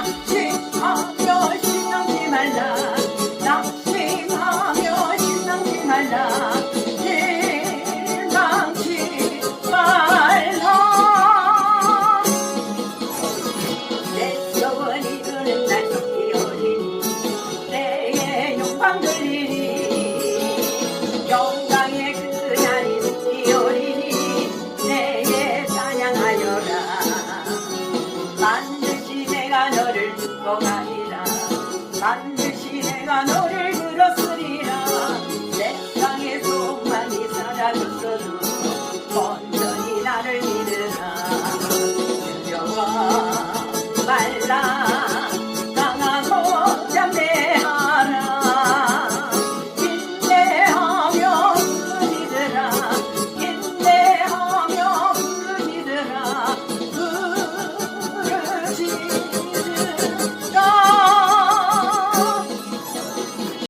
낙심하며 신랑지 말라 낙심하며 신랑지 말라 실망치 말라 내 영원 이루는 날 속히 오리니 내의 영광 들리니 영광의 그날이 속히 오리니 내의 찬양하여라 반드시 내가 너를 축복하리라